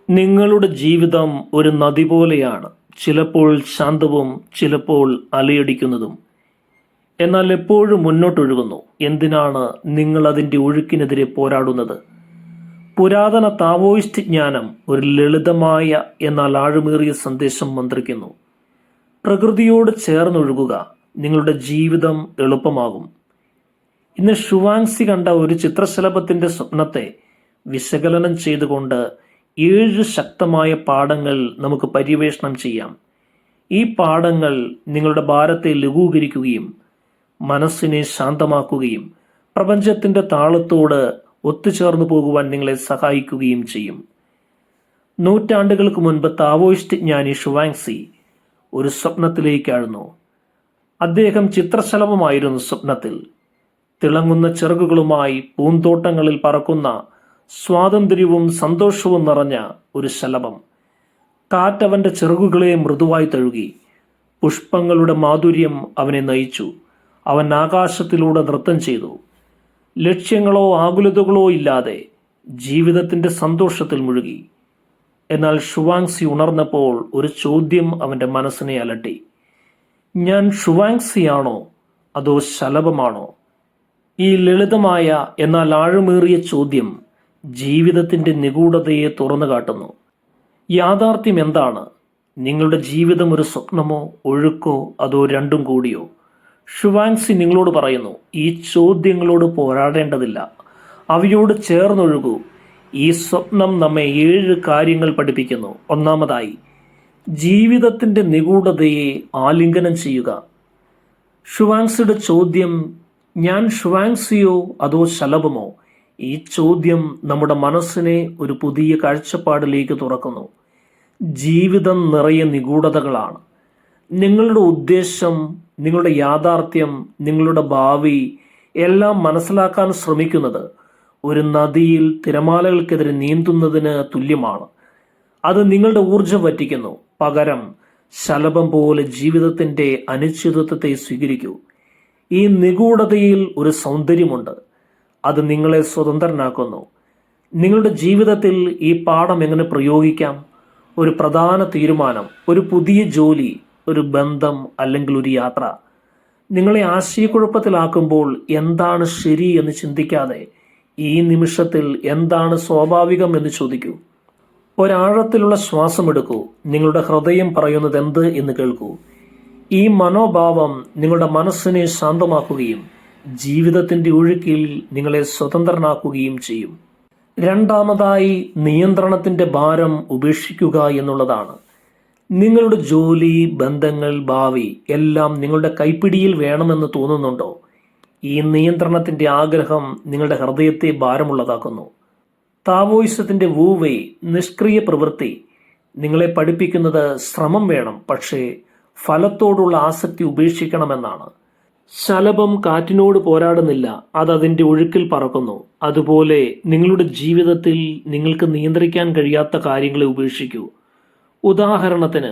നിങ്ങളുടെ ജീവിതം ഒരു നദി പോലെയാണ്. ചിലപ്പോൾ ശാന്തവും ചിലപ്പോൾ അലയടിക്കുന്നതും. എന്നാൽ എപ്പോഴും മുന്നോട്ടൊഴുകുന്നു. എന്തിനാണ് നിങ്ങൾ അതിൻ്റെ ഒഴുക്കിനെതിരെ പോരാടുന്നത്? പുരാതന താവോയിസ്റ്റ് ജ്ഞാനം ഒരു ലളിതമായ എന്നാൽ ആഴമേറിയ സന്ദേശം മന്ത്രിക്കുന്നു. പ്രകൃതിയോട് ചേർന്നൊഴുകുക, നിങ്ങളുടെ ജീവിതം എളുപ്പമാകും. ഇന്ന് ഷുവാങ്സി കണ്ട ഒരു ചിത്രശലഭത്തിന്റെ സ്വപ്നത്തെ വിശകലനം ചെയ്തുകൊണ്ട് 7 ശക്തമായ പാഠങ്ങൾ നമുക്ക് പര്യവേഷണം ചെയ്യാം. ഈ പാഠങ്ങൾ നിങ്ങളുടെ ഭാരത്തെ ലഘൂകരിക്കുകയും മനസ്സിനെ ശാന്തമാക്കുകയും പ്രപഞ്ചത്തിന്റെ താളത്തോട് ഒത്തുചേർന്നു പോകുവാൻ നിങ്ങളെ സഹായിക്കുകയും ചെയ്യും. നൂറ്റാണ്ടുകൾക്ക് മുൻപ് താവോയിസ്റ്റ് ജ്ഞാനി ഷുവാങ്സി ഒരു സ്വപ്നത്തിലേക്കായിരുന്നു. അദ്ദേഹം ചിത്രശലഭമായിരുന്നു സ്വപ്നത്തിൽ. തിളങ്ങുന്ന ചിറകുകളുമായി പൂന്തോട്ടങ്ങളിൽ പറക്കുന്ന സ്വാതന്ത്ര്യവും സന്തോഷവും നിറഞ്ഞ ഒരു ശലഭം. കാറ്റവന്റെ ചിറകുകളെ മൃദുവായി തഴുകി. പുഷ്പങ്ങളുടെ മാധുര്യം അവനെ നയിച്ചു. അവൻ ആകാശത്തിലൂടെ നൃത്തം ചെയ്തു. ലക്ഷ്യങ്ങളോ ആകുലതകളോ ഇല്ലാതെ ജീവിതത്തിന്റെ സന്തോഷത്തിൽ മുഴുകി. എന്നാൽ ഷുവാങ്സി ഉണർന്നപ്പോൾ ഒരു ചോദ്യം അവന്റെ മനസ്സിനെ അലട്ടി. ഞാൻ ഷുവാങ്സിയാണോ അതോ ശലഭമാണോ? ഈ ലളിതമായ എന്നാൽ ആഴമേറിയ ചോദ്യം ജീവിതത്തിന്റെ നിഗൂഢതയെ തുറന്നു കാട്ടുന്നു. യാഥാർത്ഥ്യം എന്താണ്? നിങ്ങളുടെ ജീവിതം ഒരു സ്വപ്നമോ ഒഴുക്കോ അതോ രണ്ടും കൂടിയോ? ഷുവാങ്സി നിങ്ങളോട് പറയുന്നു, ഈ ചോദ്യങ്ങളോട് പോരാടേണ്ടതില്ല, അവയോട് ചേർന്നൊഴുകൂ. ഈ സ്വപ്നം നമ്മെ 7 കാര്യങ്ങൾ പഠിപ്പിക്കുന്നു. ഒന്നാമതായി, ജീവിതത്തിന്റെ നിഗൂഢതയെ ആലിംഗനം ചെയ്യുക. ഷുവാങ്സിയുടെ ചോദ്യം, ഞാൻ ഷുവാങ്സിയോ അതോ ശലഭമോ? ഈ ചോദ്യം നമ്മുടെ മനസ്സിനെ ഒരു പുതിയ കാഴ്ചപ്പാടിലേക്ക് തുറക്കുന്നു. ജീവിതം നിറയെ നിഗൂഢതകളാണ്. നിങ്ങളുടെ ഉദ്ദേശം, നിങ്ങളുടെ യാഥാർത്ഥ്യം, നിങ്ങളുടെ ഭാവി എല്ലാം മനസ്സിലാക്കാൻ ശ്രമിക്കുന്നത് ഒരു നദിയിൽ തിരമാലകൾക്കെതിരെ നീന്തുന്നതിന് തുല്യമാണ്. അത് നിങ്ങളുടെ ഊർജം വറ്റിക്കുന്നു. പകരം ശലഭം പോലെ ജീവിതത്തിന്റെ അനിശ്ചിതത്വത്തെ സ്വീകരിക്കൂ. ഈ നിഗൂഢതയിൽ ഒരു സൗന്ദര്യമുണ്ട്. അത് നിങ്ങളെ സ്വതന്ത്രനാക്കുന്നു. നിങ്ങളുടെ ജീവിതത്തിൽ ഈ പാഠം എങ്ങനെ പ്രയോഗിക്കാം? ഒരു പ്രധാന തീരുമാനം, ഒരു പുതിയ ജോലി, ഒരു ബന്ധം അല്ലെങ്കിൽ ഒരു യാത്ര നിങ്ങളെ ആശയക്കുഴപ്പത്തിലാക്കുമ്പോൾ എന്താണ് ശരി എന്ന് ചിന്തിക്കാതെ ഈ നിമിഷത്തിൽ എന്താണ് സ്വാഭാവികം എന്ന് ചോദിക്കൂ. ഒരാഴത്തിലുള്ള ശ്വാസമെടുക്കൂ. നിങ്ങളുടെ ഹൃദയം പറയുന്നത് എന്ത് എന്ന് കേൾക്കൂ. ഈ മനോഭാവം നിങ്ങളുടെ മനസ്സിനെ ശാന്തമാക്കുകയും ജീവിതത്തിന്റെ ഒഴുക്കിൽ നിങ്ങളെ സ്വതന്ത്രനാക്കുകയും ചെയ്യും. രണ്ടാമതായി, നിയന്ത്രണത്തിന്റെ ഭാരം ഉപേക്ഷിക്കുക എന്നുള്ളതാണ്. നിങ്ങളുടെ ജോലി, ബന്ധങ്ങൾ, ഭാവി എല്ലാം നിങ്ങളുടെ കൈപ്പിടിയിൽ വേണമെന്ന് തോന്നുന്നുണ്ടോ? ഈ നിയന്ത്രണത്തിന്റെ ആഗ്രഹം നിങ്ങളുടെ ഹൃദയത്തെ ഭാരമുള്ളതാക്കുന്നു. താവോയിസത്തിന്റെ വൂവേ, നിഷ്ക്രിയ പ്രവൃത്തി, നിങ്ങളെ പഠിപ്പിക്കുന്നത് ശ്രമം വേണം, പക്ഷേ ഫലത്തോടുള്ള ആസക്തി ഉപേക്ഷിക്കണമെന്നാണ്. ശലഭം കാറ്റിനോട് പോരാടുന്നില്ല, അത് അതിന്റെ ഒഴുക്കിൽ പറക്കുന്നു. അതുപോലെ നിങ്ങളുടെ ജീവിതത്തിൽ നിങ്ങൾക്ക് നിയന്ത്രിക്കാൻ കഴിയാത്ത കാര്യങ്ങളെ ഉപേക്ഷിക്കൂ. ഉദാഹരണത്തിന്,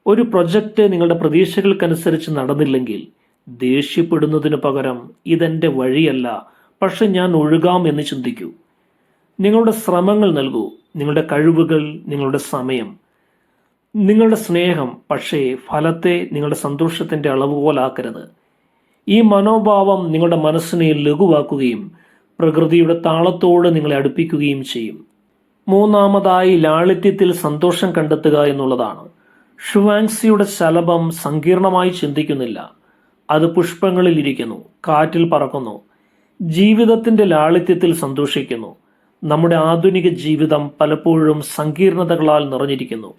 ഒരു പ്രൊജക്റ്റ് നിങ്ങളുടെ പ്രതീക്ഷകൾക്കനുസരിച്ച് നടന്നില്ലെങ്കിൽ ദേഷ്യപ്പെടുന്നതിന് പകരം ഇതെന്റെ വഴിയല്ല, പക്ഷെ ഞാൻ ഒഴുകാം എന്ന് ചിന്തിക്കൂ. നിങ്ങളുടെ ശ്രമങ്ങൾ നൽകൂ, നിങ്ങളുടെ കഴിവുകൾ, നിങ്ങളുടെ സമയം, നിങ്ങളുടെ സ്നേഹം, പക്ഷേ ഫലത്തെ നിങ്ങളുടെ സന്തോഷത്തിന്റെ അളവുകോലാക്കരുത്. ഈ മനോഭാവം നിങ്ങളുടെ മനസ്സിനെ ലഘുവാക്കുകയും പ്രകൃതിയുടെ താളത്തോട് നിങ്ങളെ അടുപ്പിക്കുകയും ചെയ്യും. മൂന്നാമതായി, ലാളിത്യത്തിൽ സന്തോഷം കണ്ടെത്തുക എന്നുള്ളതാണ്. ഷുവാങ്സിയുടെ ശലഭം സങ്കീർണമായി ചിന്തിക്കുന്നില്ല. അത് പുഷ്പങ്ങളിൽ ഇരിക്കുന്നു, കാറ്റിൽ പറക്കുന്നു, ജീവിതത്തിന്റെ ലാളിത്യത്തിൽ സന്തോഷിക്കുന്നു. നമ്മുടെ ആധുനിക ജീവിതം പലപ്പോഴും സങ്കീർണതകളാൽ നിറഞ്ഞിരിക്കുന്നു.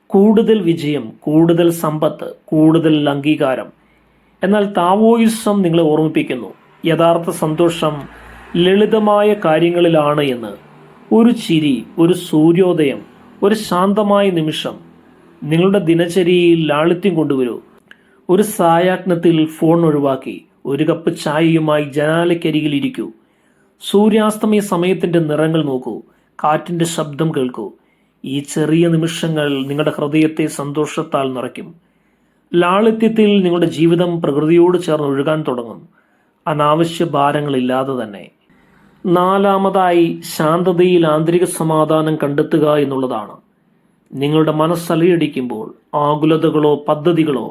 കൂടുതൽ വിജയം, കൂടുതൽ സമ്പത്ത്, കൂടുതൽ അംഗീകാരം. എന്നാൽ താവോയിസം നിങ്ങളെ ഓർമ്മിപ്പിക്കുന്നു, യഥാർത്ഥ സന്തോഷം ലളിതമായ കാര്യങ്ങളിലാണ് എന്ന്. ഒരു ചിരി, ഒരു സൂര്യോദയം, ഒരു ശാന്തമായ നിമിഷം. നിങ്ങളുടെ ദിനചര്യയിൽ ലാളിത്യം കൊണ്ടുവരൂ. ഒരു സായാഹ്നത്തിൽ ഫോൺ ഒഴിവാക്കി ഒരു കപ്പ് ചായയുമായി ജനാലയ്ക്കരികിൽ ഇരിക്കൂ. സൂര്യാസ്തമയ സമയത്തിന്റെ നിറങ്ങൾ നോക്കൂ, കാറ്റിന്റെ ശബ്ദം കേൾക്കൂ. ഈ ചെറിയ നിമിഷങ്ങൾ നിങ്ങളുടെ ഹൃദയത്തെ സന്തോഷത്താൽ നിറയ്ക്കും. ലാളിത്യത്തിൽ നിങ്ങളുടെ ജീവിതം പ്രകൃതിയോട് ചേർന്ന് ഒഴുകാൻ തുടങ്ങും, അനാവശ്യ ഭാരങ്ങളില്ലാതെ തന്നെ. നാലാമതായി ശാന്തതയിൽ ആന്തരിക സമാധാനം കണ്ടെത്തുക എന്നുള്ളതാണ്. നിങ്ങളുടെ മനസ്സലയടിക്കുമ്പോൾ ആകുലതകളോ പദ്ധതികളോ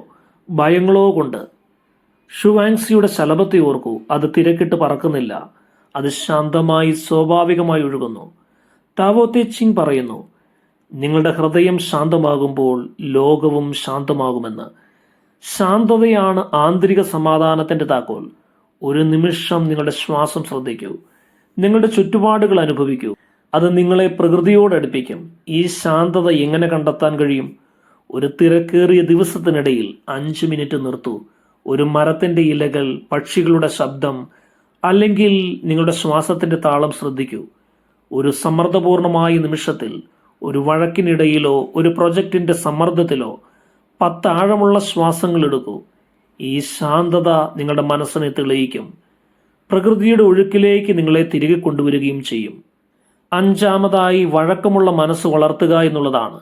ഭയങ്ങളോ കൊണ്ട് ഷുവാങ്സിയുടെ ശലഭത്തെ ഓർക്കൂ. അത് തിരക്കിട്ട് പറക്കുന്നില്ല, അത് ശാന്തമായി സ്വാഭാവികമായി ഒഴുകുന്നു. ടാവോ തേ ചിങ് പറയുന്നു, നിങ്ങളുടെ ഹൃദയം ശാന്തമാകുമ്പോൾ ലോകവും ശാന്തമാകുമെന്ന്. ശാന്തതയാണ് ആന്തരിക സമാധാനത്തിന്റെ താക്കോൽ. ഒരു നിമിഷം നിങ്ങളുടെ ശ്വാസം ശ്രദ്ധിക്കൂ, നിങ്ങളുടെ ചുറ്റുപാടുകൾ അനുഭവിക്കൂ. അത് നിങ്ങളെ പ്രകൃതിയോട് അടുപ്പിക്കും. ഈ ശാന്തത എങ്ങനെ കണ്ടെത്താൻ കഴിയും? ഒരു തിരക്കേറിയ ദിവസത്തിനിടയിൽ 5 മിനിറ്റ് നിർത്തൂ. ഒരു മരത്തിന്റെ ഇലകൾ, പക്ഷികളുടെ ശബ്ദം, അല്ലെങ്കിൽ നിങ്ങളുടെ ശ്വാസത്തിന്റെ താളം ശ്രദ്ധിക്കൂ. ഒരു സമ്മർദ്ദപൂർണമായ നിമിഷത്തിൽ, ഒരു വഴക്കിനിടയിലോ ഒരു പ്രൊജക്റ്റിന്റെ സമ്മർദ്ദത്തിലോ 10 ആഴമുള്ള ശ്വാസങ്ങൾ എടുക്കൂ. ഈ ശാന്തത നിങ്ങളുടെ മനസ്സിനെ തെളിയിക്കും, പ്രകൃതിയുടെ ഒഴുക്കിലേക്ക് നിങ്ങളെ തിരികെ കൊണ്ടുവരികയും ചെയ്യും. അഞ്ചാമതായി വഴക്കമുള്ള മനസ്സ് വളർത്തുക എന്നുള്ളതാണ്.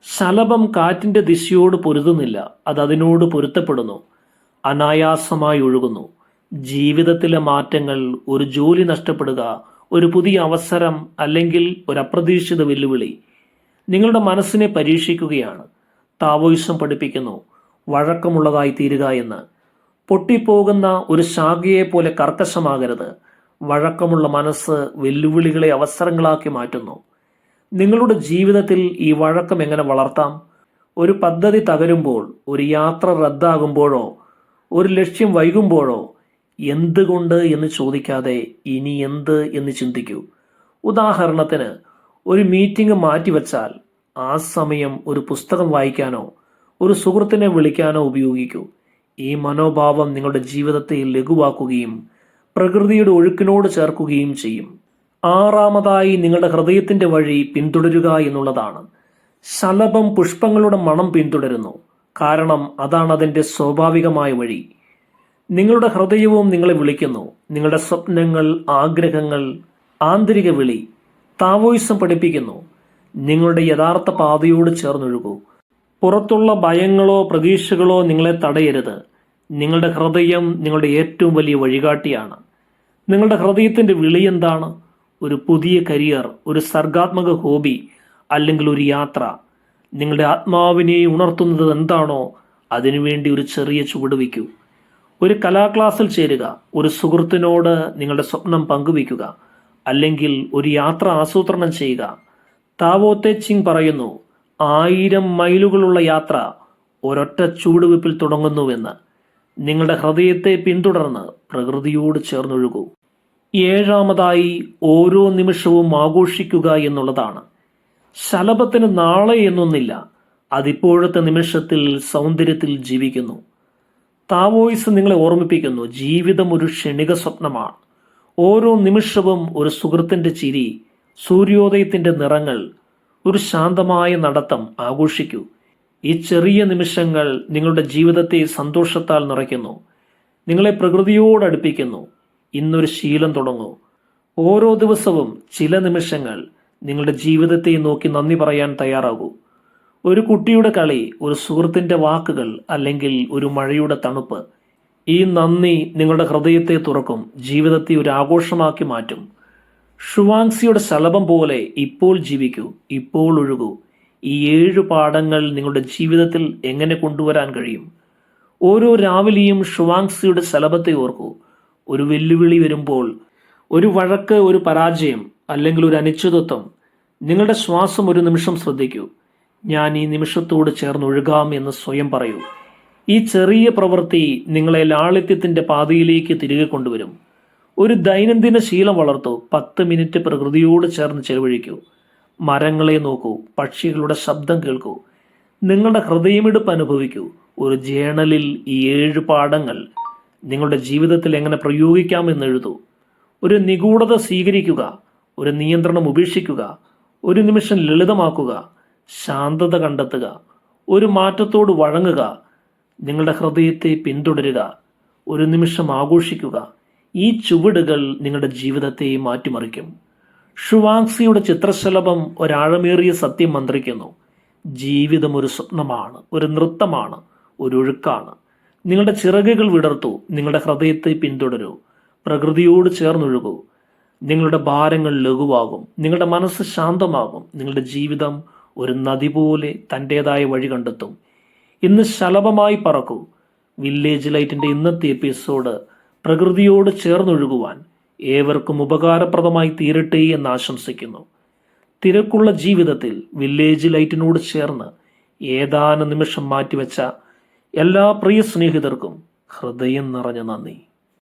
ശലഭം കാറ്റിന്റെ ദിശയോട് പൊരുതുന്നില്ല, അത് അതിനോട് പൊരുത്തപ്പെടുന്നു, അനായാസമായി ഒഴുകുന്നു. ജീവിതത്തിലെ മാറ്റങ്ങൾ, ഒരു ജോലി നഷ്ടപ്പെടുക, ഒരു പുതിയ അവസരം, അല്ലെങ്കിൽ ഒരു അപ്രതീക്ഷിത വെല്ലുവിളി നിങ്ങളുടെ മനസ്സിനെ പരീക്ഷിക്കുകയാണ്. താവോയിസം പഠിപ്പിക്കുന്നു, വഴക്കമുള്ളതായി തീരുക എന്ന്. പൊട്ടിപ്പോകുന്ന ഒരു ശാഖയെ പോലെ കർക്കശമാകരുത്. വഴക്കമുള്ള മനസ്സ് വെല്ലുവിളികളെ അവസരങ്ങളാക്കി മാറ്റുന്നു. നിങ്ങളുടെ ജീവിതത്തിൽ ഈ വഴക്കം എങ്ങനെ വളർത്താം? ഒരു പദ്ധതി തകരുമ്പോൾ, ഒരു യാത്ര റദ്ദാകുമ്പോഴോ ഒരു ലക്ഷ്യം വൈകുമ്പോഴോ എന്തുകൊണ്ട് എന്ന് ചോദിക്കാതെ ഇനി എന്ത് എന്ന് ചിന്തിക്കൂ. ഉദാഹരണത്തിന്, ഒരു മീറ്റിംഗ് മാറ്റിവെച്ചാൽ ആ സമയം ഒരു പുസ്തകം വായിക്കാനോ ഒരു സുഹൃത്തിനെ വിളിക്കാനോ ഉപയോഗിക്കൂ. ഈ മനോഭാവം നിങ്ങളുടെ ജീവിതത്തെ ലഘുവാക്കുകയും പ്രകൃതിയുടെ ഒഴുക്കിനോട് ചേർക്കുകയും ചെയ്യും. ആറാമതായി നിങ്ങളുടെ ഹൃദയത്തിന്റെ വഴി പിന്തുടരുക എന്നുള്ളതാണ്. ശലഭം പുഷ്പങ്ങളുടെ മണം പിന്തുടരുന്നു, കാരണം അതാണ് അതിൻ്റെ സ്വാഭാവികമായ വഴി. നിങ്ങളുടെ ഹൃദയവും നിങ്ങളെ വിളിക്കുന്നു. നിങ്ങളുടെ സ്വപ്നങ്ങൾ, ആഗ്രഹങ്ങൾ, ആന്തരിക വിളി. താവോയിസം പഠിപ്പിക്കുന്നു, നിങ്ങളുടെ യഥാർത്ഥ പാതയോട് ചേർന്നൊഴുകൂ. പുറത്തുള്ള ഭയങ്ങളോ പ്രതീക്ഷകളോ നിങ്ങളെ തടയരുത്. നിങ്ങളുടെ ഹൃദയം നിങ്ങളുടെ ഏറ്റവും വലിയ വഴികാട്ടിയാണ്. നിങ്ങളുടെ ഹൃദയത്തിന്റെ വിളി എന്താണ്? ഒരു പുതിയ കരിയർ, ഒരു സർഗാത്മക ഹോബി, അല്ലെങ്കിൽ ഒരു യാത്ര. നിങ്ങളുടെ ആത്മാവിനെ ഉണർത്തുന്നത് എന്താണോ അതിനുവേണ്ടി ഒരു ചെറിയ ചുവട് വയ്ക്കൂ. ഒരു കലാക്ലാസ്സിൽ ചേരുക, ഒരു സുഹൃത്തിനോട് നിങ്ങളുടെ സ്വപ്നം പങ്കുവയ്ക്കുക, അല്ലെങ്കിൽ ഒരു യാത്ര ആസൂത്രണം ചെയ്യുക. താവോ തേ ചിങ് പറയുന്നു, 1000 മൈലുകളുള്ള യാത്ര ഒരൊറ്റ ചുവടുവയ്പിൽ തുടങ്ങുന്നുവെന്ന്. നിങ്ങളുടെ ഹൃദയത്തെ പിന്തുടർന്ന് പ്രകൃതിയോട് ചേർന്നൊഴുകൂ. ഏഴാമതായി ഓരോ നിമിഷവും ആഘോഷിക്കുക എന്നുള്ളതാണ്. ശലഭത്തിന് നാളെ എന്നൊന്നില്ല, അതിപ്പോഴത്തെ നിമിഷത്തിൽ സൗന്ദര്യത്തിൽ ജീവിക്കുന്നു. താവോയിസ് നിങ്ങളെ ഓർമ്മിപ്പിക്കുന്നു, ജീവിതം ഒരു ക്ഷണിക സ്വപ്നമാണ്. ഓരോ നിമിഷവും ഒരു സുഹൃത്തിന്റെ ചിരി, സൂര്യോദയത്തിന്റെ നിറങ്ങൾ, ഒരു ശാന്തമായ നടത്തം ആഘോഷിക്കൂ. ഈ ചെറിയ നിമിഷങ്ങൾ നിങ്ങളുടെ ജീവിതത്തെ സന്തോഷത്താൽ നിറയ്ക്കുന്നു, നിങ്ങളെ പ്രകൃതിയോട് അടുപ്പിക്കുന്നു. ഇന്നൊരു ശീലം തുടങ്ങൂ. ഓരോ ദിവസവും ചില നിമിഷങ്ങൾ നിങ്ങളുടെ ജീവിതത്തെ നോക്കി നന്ദി പറയാൻ തയ്യാറാകൂ. ഒരു കുട്ടിയുടെ കളി, ഒരു സുഹൃത്തിന്റെ വാക്കുകൾ, അല്ലെങ്കിൽ ഒരു മഴയുടെ തണുപ്പ്. ഈ നന്ദി നിങ്ങളുടെ ഹൃദയത്തെ തുറക്കും, ജീവിതത്തെ ഒരു ആഘോഷമാക്കി മാറ്റും. ഷുവാങ്സിയുടെ ശലഭം പോലെ ഇപ്പോൾ ജീവിക്കൂ, ഇപ്പോൾ ഒഴുകൂ. ഈ 7 പാഠങ്ങൾ നിങ്ങളുടെ ജീവിതത്തിൽ എങ്ങനെ കൊണ്ടുവരാൻ കഴിയും? ഓരോ രാവിലെയും ഷുവാങ്സിയുടെ ശലഭത്തെ ഓർക്കൂ. ഒരു വെല്ലുവിളി വരുമ്പോൾ, ഒരു വഴക്ക്, ഒരു പരാജയം, അല്ലെങ്കിൽ ഒരു അനിശ്ചിതത്വം, നിങ്ങളുടെ ശ്വാസം ഒരു നിമിഷം ശ്രദ്ധിക്കൂ. ഞാൻ ഈ നിമിഷത്തോട് ചേർന്നൊഴുകാം എന്ന് സ്വയം പറയൂ. ഈ ചെറിയ പ്രവൃത്തി നിങ്ങളെ ലാളിത്യത്തിന്റെ പാതയിലേക്ക് തിരികെ കൊണ്ടുവരും. ഒരു ദൈനംദിന ശീലം വളർത്തൂ. 10 മിനിറ്റ് പ്രകൃതിയോട് ചേർന്ന് ചെലവഴിക്കൂ. മരങ്ങളെ നോക്കൂ, പക്ഷികളുടെ ശബ്ദം കേൾക്കൂ, നിങ്ങളുടെ ഹൃദയമിടിപ്പ് അനുഭവിക്കൂ. ഒരു ജേണലിൽ ഈ 7 പാഠങ്ങൾ നിങ്ങളുടെ ജീവിതത്തിൽ എങ്ങനെ പ്രയോഗിക്കാമെന്ന് എഴുതൂ. ഒരു നിഗൂഢത സ്വീകരിക്കുക, ഒരു നിയന്ത്രണം ഉപേക്ഷിക്കുക, ഒരു നിമിഷം ലളിതമാക്കുക, ശാന്തത കണ്ടെത്തുക, ഒരു മാറ്റത്തോട് വഴങ്ങുക, നിങ്ങളുടെ ഹൃദയത്തെ പിന്തുടരുക, ഒരു നിമിഷം ആഘോഷിക്കുക. ഈ ചുവടുകൾ നിങ്ങളുടെ ജീവിതത്തെ മാറ്റിമറിക്കും. ഷുവാങ്സിയുടെ ചിത്രശലഭം ഒരാഴമേറിയ സത്യം മന്ത്രിക്കുന്നു. ജീവിതം ഒരു സ്വപ്നമാണ്, ഒരു നൃത്തമാണ്, ഒരു ഒഴുക്കാണ്. നിങ്ങളുടെ ചിറകുകൾ വിടർത്തൂ, നിങ്ങളുടെ ഹൃദയത്തെ പിന്തുടരൂ, പ്രകൃതിയോട് ചേർന്നൊഴുകൂ. നിങ്ങളുടെ ഭാരങ്ങൾ ലഘുവാകും, നിങ്ങളുടെ മനസ്സ് ശാന്തമാകും, നിങ്ങളുടെ ജീവിതം ഒരു നദി പോലെ തൻ്റെതായ വഴി കണ്ടെത്തും. ഇന്ന് ശലഭമായി പറക്കൂ. വില്ലേജ് ലൈറ്റിൻ്റെ ഇന്നത്തെ എപ്പിസോഡ് പ്രകൃതിയോട് ചേർന്നൊഴുകുവാൻ ഏവർക്കും ഉപകാരപ്രദമായി തീരട്ടെ എന്ന് ആശംസിക്കുന്നു. തിരക്കുള്ള ജീവിതത്തിൽ വില്ലേജ് ലൈറ്റിനോട് ചേർന്ന് ഏതാനും നിമിഷം മാറ്റിവെച്ച എല്ലാ പ്രിയ സ്നേഹിതർക്കും ഹൃദയം നിറഞ്ഞ നന്ദി.